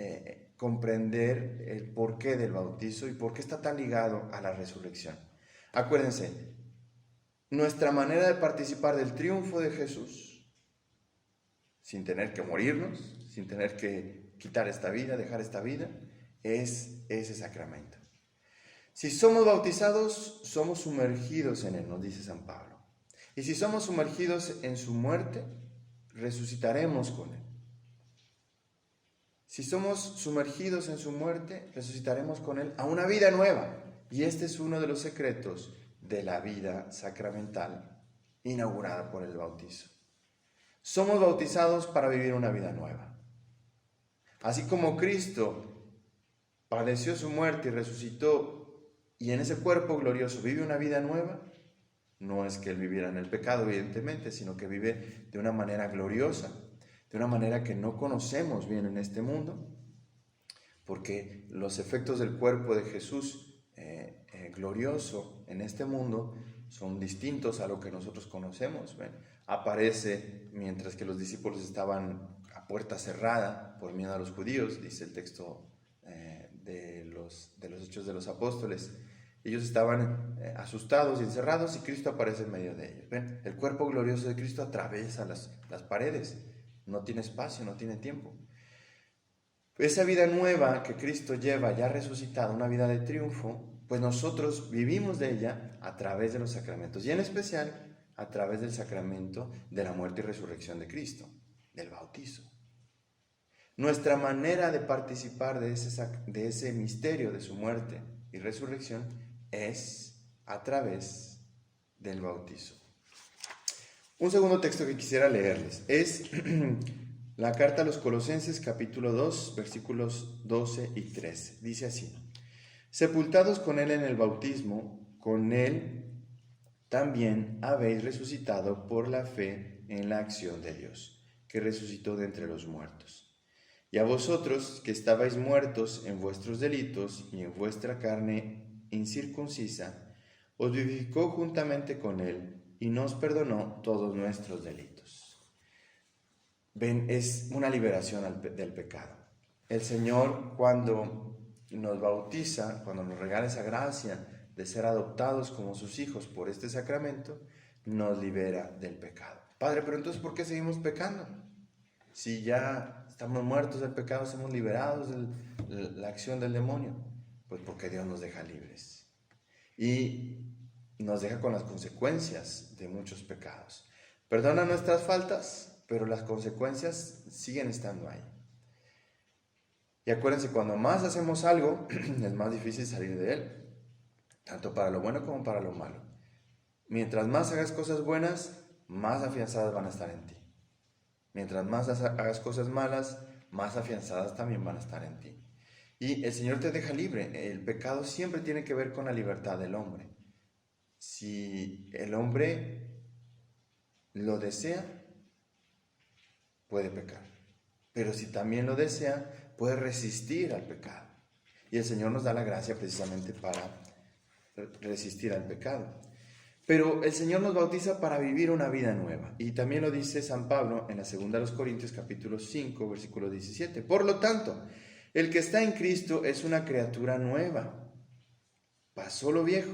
comprender el porqué del bautizo y por qué está tan ligado a la resurrección. Acuérdense, nuestra manera de participar del triunfo de Jesús, sin tener que morirnos, sin tener que quitar esta vida, dejar esta vida, es ese sacramento. Si somos bautizados, somos sumergidos en él, nos dice San Pablo. Y si somos sumergidos en su muerte, resucitaremos con él. Si somos sumergidos en su muerte, resucitaremos con él a una vida nueva. Y este es uno de los secretos de la vida sacramental inaugurada por el bautizo. Somos bautizados para vivir una vida nueva. Así como Cristo padeció su muerte y resucitó y en ese cuerpo glorioso vive una vida nueva, no es que él viviera en el pecado, evidentemente, sino que vive de una manera gloriosa, de una manera que no conocemos bien en este mundo, porque los efectos del cuerpo de Jesús glorioso en este mundo son distintos a lo que nosotros conocemos. ¿Ven? Aparece mientras que los discípulos estaban a puerta cerrada por miedo a los judíos, dice el texto de los Hechos de los Apóstoles. Ellos estaban asustados y encerrados y Cristo aparece en medio de ellos. ¿Ven? El cuerpo glorioso de Cristo atraviesa las paredes, no tiene espacio, no tiene tiempo. Esa vida nueva que Cristo lleva ya resucitado, una vida de triunfo, pues nosotros vivimos de ella a través de los sacramentos y en especial a través del sacramento de la muerte y resurrección de Cristo, del bautizo. Nuestra manera de participar de ese misterio de su muerte y resurrección es a través del bautizo. Un segundo texto que quisiera leerles es la carta a los Colosenses, capítulo 2, versículos 12 y 13. Dice así: sepultados con él en el bautismo, con él también habéis resucitado por la fe en la acción de Dios, que resucitó de entre los muertos. Y a vosotros, que estabais muertos en vuestros delitos y en vuestra carne incircuncisa, os vivificó juntamente con él y nos perdonó todos nuestros delitos. Ven, es una liberación del pecado. El Señor, cuando nos bautiza, cuando nos regala esa gracia de ser adoptados como sus hijos por este sacramento, nos libera del pecado. Padre, pero entonces, ¿por qué seguimos pecando? Si ya estamos muertos del pecado, somos liberados de la acción del demonio. Pues porque Dios nos deja libres. Y nos deja con las consecuencias de muchos pecados. Perdona nuestras faltas, pero las consecuencias siguen estando ahí. Y acuérdense, cuando más hacemos algo, es más difícil salir de él, tanto para lo bueno como para lo malo. Mientras más hagas cosas buenas, más afianzadas van a estar en ti. Mientras más hagas cosas malas, más afianzadas también van a estar en ti. Y el Señor te deja libre. El pecado siempre tiene que ver con la libertad del hombre. Si el hombre lo desea, puede pecar. Pero si también lo desea, puede resistir al pecado. Y el Señor nos da la gracia precisamente para resistir al pecado. Pero el Señor nos bautiza para vivir una vida nueva. Y también lo dice San Pablo en la segunda de los Corintios, capítulo 5, versículo 17. Por lo tanto, el que está en Cristo es una criatura nueva. Pasó lo viejo,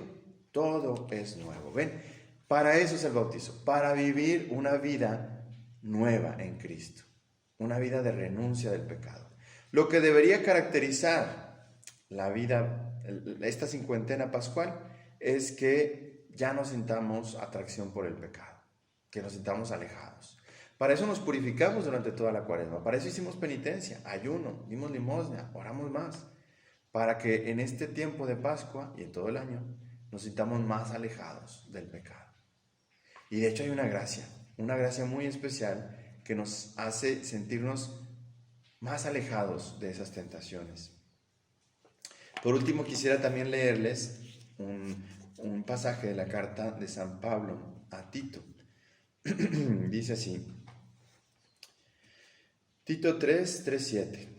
todo es nuevo. ¿Ven? Para eso es el bautizo, para vivir una vida nueva en Cristo. Una vida de renuncia del pecado. Lo que debería caracterizar la vida, esta cincuentena pascual, es que ya no sintamos atracción por el pecado, que nos sintamos alejados. Para eso nos purificamos durante toda la cuaresma, para eso hicimos penitencia, ayuno, dimos limosna, oramos más, para que en este tiempo de Pascua y en todo el año nos sintamos más alejados del pecado. Y de hecho hay una gracia muy especial que nos hace sentirnos más alejados de esas tentaciones. Por último, quisiera también leerles un pasaje de la carta de San Pablo a Tito. Dice así, Tito 3:7.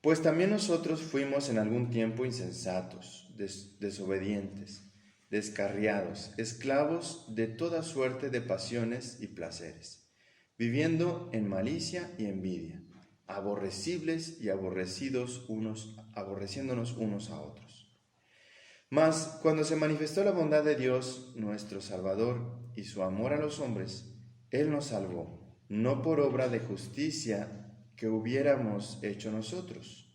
Pues también nosotros fuimos en algún tiempo insensatos, desobedientes, descarriados, esclavos de toda suerte de pasiones y placeres, viviendo en malicia y envidia, aborrecibles y aborreciéndonos unos a otros. Mas cuando se manifestó la bondad de Dios, nuestro Salvador, y su amor a los hombres, Él nos salvó, no por obra de justicia que hubiésemos hecho nosotros,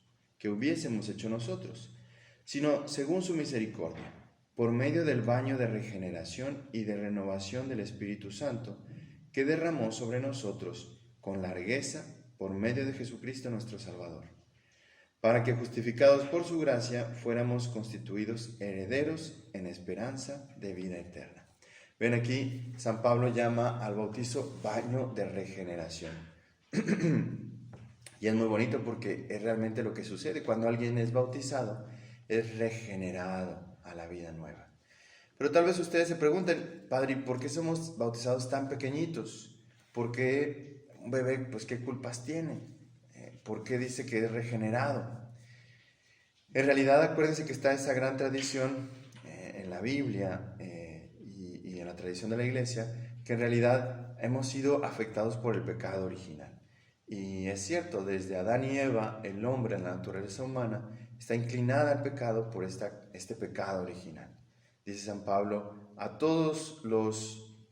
sino según su misericordia, por medio del baño de regeneración y de renovación del Espíritu Santo, que derramó sobre nosotros con largueza por medio de Jesucristo nuestro Salvador, para que justificados por su gracia fuéramos constituidos herederos en esperanza de vida eterna. Ven, aquí San Pablo llama al bautizo baño de regeneración. Y es muy bonito porque es realmente lo que sucede cuando alguien es bautizado, es regenerado a la vida nueva. Pero tal vez ustedes se pregunten, Padre, ¿por qué somos bautizados tan pequeñitos? ¿Por qué un bebé, pues qué culpas tiene? ¿Por qué dice que es regenerado? En realidad, acuérdense que está esa gran tradición en la Biblia y en la tradición de la Iglesia, que en realidad hemos sido afectados por el pecado original. Y es cierto, desde Adán y Eva, el hombre, la naturaleza humana, está inclinada al pecado por este pecado original. Dice San Pablo, a todos los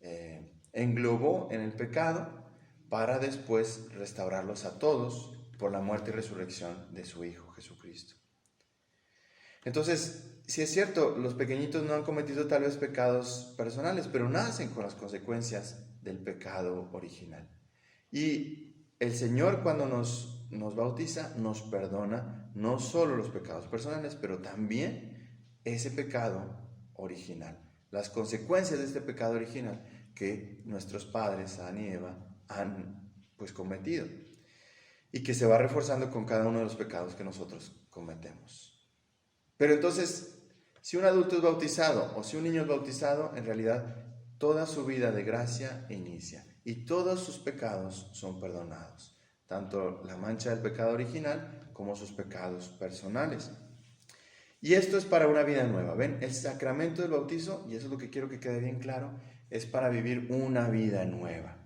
englobó en el pecado para después restaurarlos a todos por la muerte y resurrección de su Hijo Jesucristo. Entonces, sí es cierto, los pequeñitos no han cometido tal vez pecados personales, pero nacen con las consecuencias del pecado original. Y el Señor, cuando nos bautiza, nos perdona no solo los pecados personales, pero también ese pecado original, las consecuencias de este pecado original que nuestros padres, Adán y Eva, han pues cometido y que se va reforzando con cada uno de los pecados que nosotros cometemos. Pero entonces, si un adulto es bautizado o si un niño es bautizado, en realidad toda su vida de gracia inicia y todos sus pecados son perdonados, tanto la mancha del pecado original como sus pecados personales. Y esto es para una vida nueva. ¿Ven? El sacramento del bautizo, y eso es lo que quiero que quede bien claro, es para vivir una vida nueva.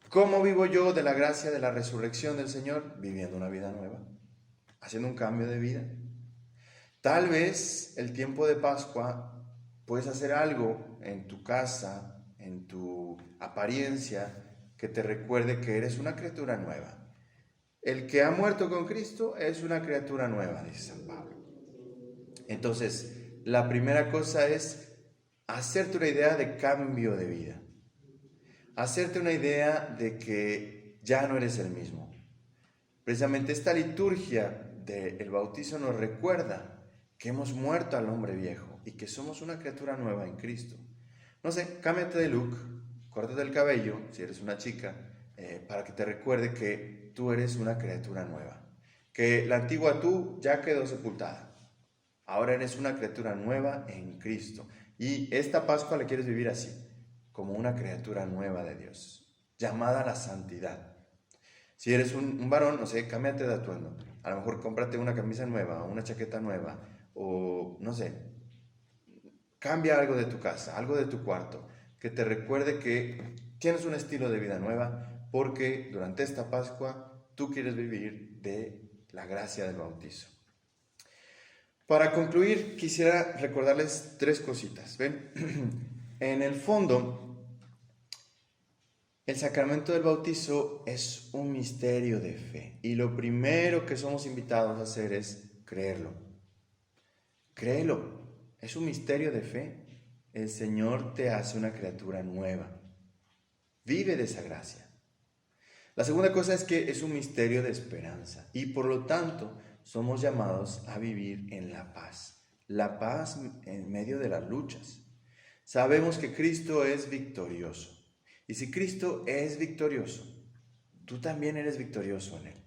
¿Cómo vivo yo de la gracia de la resurrección del Señor? Viviendo una vida nueva, haciendo un cambio de vida. Tal vez el tiempo de Pascua puedes hacer algo en tu casa, en tu apariencia, que te recuerde que eres una criatura nueva. El que ha muerto con Cristo es una criatura nueva, dice San Pablo. Entonces, la primera cosa es hacerte una idea de cambio de vida. Hacerte una idea de que ya no eres el mismo. Precisamente esta liturgia del bautizo nos recuerda que hemos muerto al hombre viejo y que somos una criatura nueva en Cristo. No sé, cámbiate de look, córtate el cabello, si eres una chica, para que te recuerde que tú eres una criatura nueva. Que la antigua tú ya quedó sepultada. Ahora eres una criatura nueva en Cristo. Y esta Pascua la quieres vivir así, como una criatura nueva de Dios, llamada a la santidad. Si eres un varón, no sé, cámbiate de atuendo. A lo mejor cómprate una camisa nueva, una chaqueta nueva, o no sé, cambia algo de tu casa, algo de tu cuarto, que te recuerde que tienes un estilo de vida nueva, porque durante esta Pascua tú quieres vivir de la gracia del bautizo. Para concluir, quisiera recordarles 3 cositas. ¿Ven? En el fondo, el sacramento del bautizo es un misterio de fe. Y lo primero que somos invitados a hacer es creerlo. Créelo. Es un misterio de fe. El Señor te hace una criatura nueva. Vive de esa gracia. La segunda cosa es que es un misterio de esperanza. Y por lo tanto, somos llamados a vivir en la paz en medio de las luchas. Sabemos que Cristo es victorioso. Y si Cristo es victorioso, tú también eres victorioso en Él.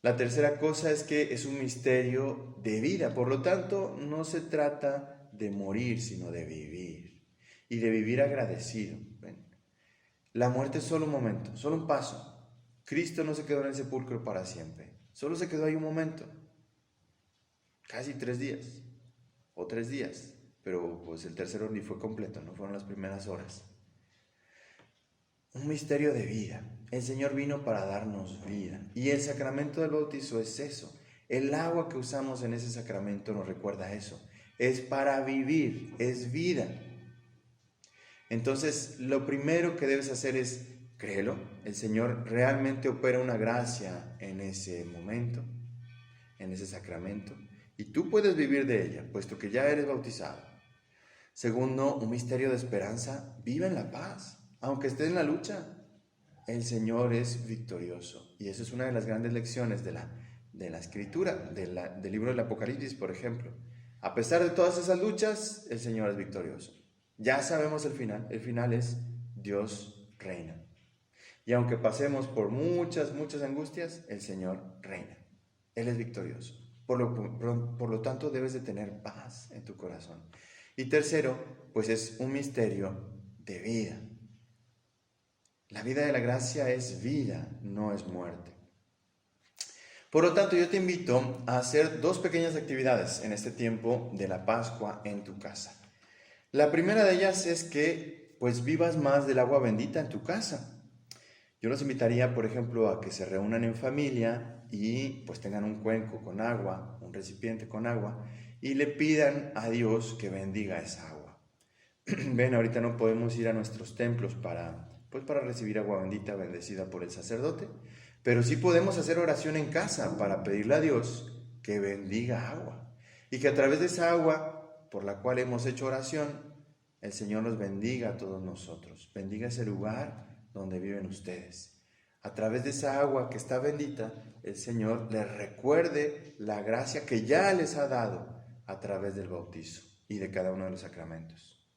La tercera cosa es que es un misterio de vida. Por lo tanto, no se trata de morir, sino de vivir. Y de vivir agradecido. ¿Ven? La muerte es solo un momento, solo un paso. Cristo no se quedó en el sepulcro para siempre. Solo se quedó ahí un momento. Casi 3 días. O 3 días. Pero pues el tercero ni fue completo, no fueron las primeras horas. Un misterio de vida. El Señor vino para darnos vida. Y el sacramento del bautizo es eso. El agua que usamos en ese sacramento nos recuerda eso. Es para vivir, es vida. Entonces, lo primero que debes hacer es, créelo, el Señor realmente opera una gracia en ese momento, en ese sacramento. Y tú puedes vivir de ella, puesto que ya eres bautizado. Segundo, un misterio de esperanza. Vive en la paz, aunque estés en la lucha. El Señor es victorioso. Y eso es una de las grandes lecciones de la Escritura, del libro del Apocalipsis, por ejemplo. A pesar de todas esas luchas, el Señor es victorioso. Ya sabemos el final. El final es Dios reina. Y aunque pasemos por muchas angustias, el Señor reina. Él es victorioso. Por lo tanto, debes de tener paz en tu corazón. Y tercero, pues es un misterio de vida. La vida de la gracia es vida, no es muerte. Por lo tanto, yo te invito a hacer 2 pequeñas actividades en este tiempo de la Pascua en tu casa. La primera de ellas es que pues vivas más del agua bendita en tu casa. Yo los invitaría, por ejemplo, a que se reúnan en familia y pues tengan un cuenco con agua, un recipiente con agua, y le pidan a Dios que bendiga esa agua. Ven, ahorita no podemos ir a nuestros templos para recibir agua bendita bendecida por el sacerdote, pero sí podemos hacer oración en casa para pedirle a Dios que bendiga agua y que a través de esa agua por la cual hemos hecho oración, el Señor nos bendiga a todos nosotros, bendiga ese lugar donde viven ustedes. A través de esa agua que está bendita, el Señor les recuerde la gracia que ya les ha dado a través del bautizo y de cada uno de los sacramentos.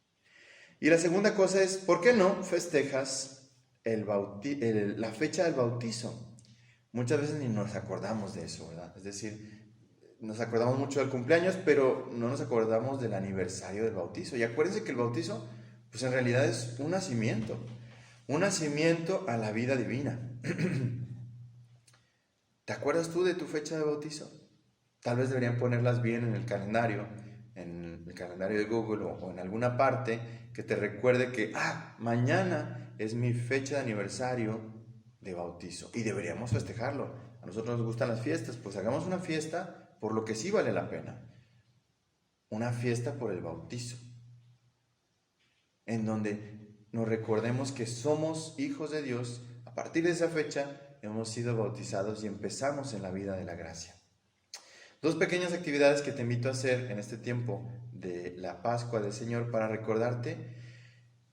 Y la segunda cosa es, ¿por qué no festejas la fecha del bautizo? Muchas veces ni nos acordamos de eso, ¿verdad? Es decir, nos acordamos mucho del cumpleaños, pero no nos acordamos del aniversario del bautizo. Y acuérdense que el bautizo, pues en realidad es un nacimiento a la vida divina. ¿Te acuerdas tú de tu fecha de bautizo? Tal vez deberían ponerlas bien en el calendario de Google o en alguna parte que te recuerde que, mañana es mi fecha de aniversario de bautizo y deberíamos festejarlo. A nosotros nos gustan las fiestas, pues hagamos una fiesta por lo que sí vale la pena. Una fiesta por el bautizo, en donde nos recordemos que somos hijos de Dios. A partir de esa fecha hemos sido bautizados y empezamos en la vida de la gracia. 2 pequeñas actividades que te invito a hacer en este tiempo de la Pascua del Señor para recordarte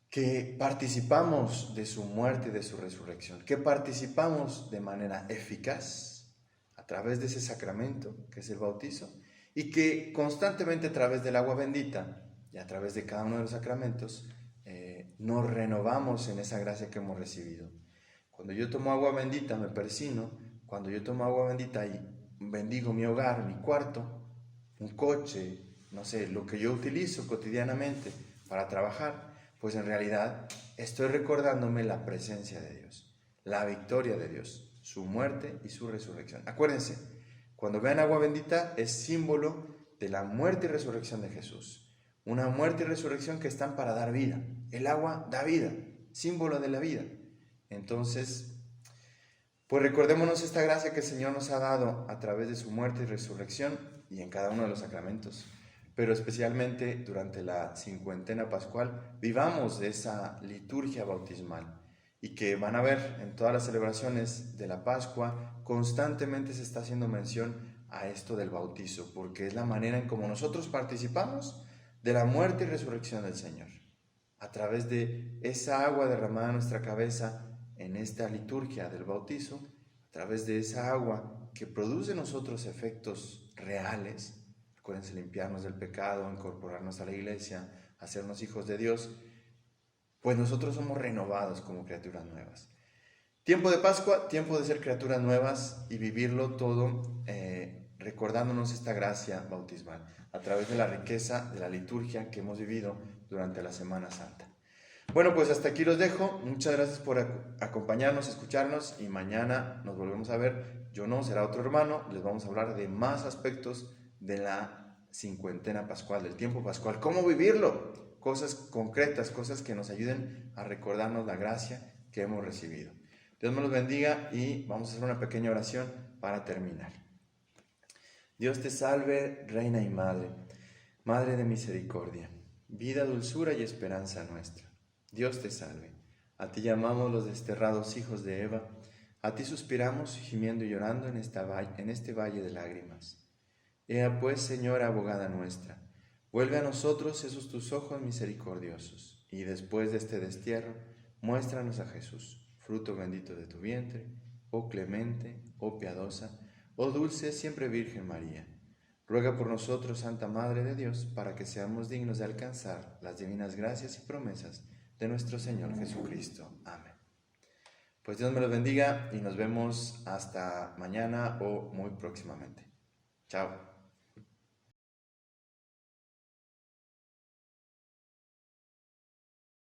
que participamos de su muerte y de su resurrección, que participamos de manera eficaz a través de ese sacramento que es el bautizo y que constantemente a través del agua bendita y a través de cada uno de los sacramentos nos renovamos en esa gracia que hemos recibido. Cuando yo tomo agua bendita me persino, cuando yo tomo agua bendita y bendigo mi hogar, mi cuarto, un coche, no sé, lo que yo utilizo cotidianamente para trabajar, pues en realidad estoy recordándome la presencia de Dios, la victoria de Dios, su muerte y su resurrección. Acuérdense, cuando vean agua bendita es símbolo de la muerte y resurrección de Jesús. Una muerte y resurrección que están para dar vida. El agua da vida, símbolo de la vida. Entonces, pues recordémonos esta gracia que el Señor nos ha dado a través de su muerte y resurrección y en cada uno de los sacramentos. Pero especialmente durante la cincuentena pascual, vivamos de esa liturgia bautismal. Y que van a ver en todas las celebraciones de la Pascua, constantemente se está haciendo mención a esto del bautizo, porque es la manera en cómo nosotros participamos de la muerte y resurrección del Señor. A través de esa agua derramada en nuestra cabeza en esta liturgia del bautizo, a través de esa agua que produce en nosotros efectos reales. Acuérdense, limpiarnos del pecado, incorporarnos a la iglesia, hacernos hijos de Dios, pues nosotros somos renovados como criaturas nuevas. Tiempo de Pascua, tiempo de ser criaturas nuevas y vivirlo todo recordándonos esta gracia bautismal a través de la riqueza de la liturgia que hemos vivido durante la Semana Santa. Bueno, pues hasta aquí los dejo. Muchas gracias por acompañarnos, escucharnos, y mañana nos volvemos a ver. Yo no, será otro hermano. Les vamos a hablar de más aspectos de la cincuentena pascual, del tiempo pascual. ¿Cómo vivirlo? Cosas concretas, cosas que nos ayuden a recordarnos la gracia que hemos recibido. Dios me los bendiga y vamos a hacer una pequeña oración para terminar. Dios te salve, Reina y Madre, Madre de misericordia, vida, dulzura y esperanza nuestra. Dios te salve. A ti llamamos los desterrados hijos de Eva, a ti suspiramos gimiendo y llorando en este valle de lágrimas. Ea pues, Señora abogada nuestra, vuelve a nosotros esos tus ojos misericordiosos, y después de este destierro, muéstranos a Jesús, fruto bendito de tu vientre, oh clemente, oh piadosa, oh dulce siempre Virgen María. Ruega por nosotros, Santa Madre de Dios, para que seamos dignos de alcanzar las divinas gracias y promesas de nuestro Señor Jesucristo. Amén. Pues Dios me los bendiga y nos vemos hasta mañana o muy próximamente. Chao.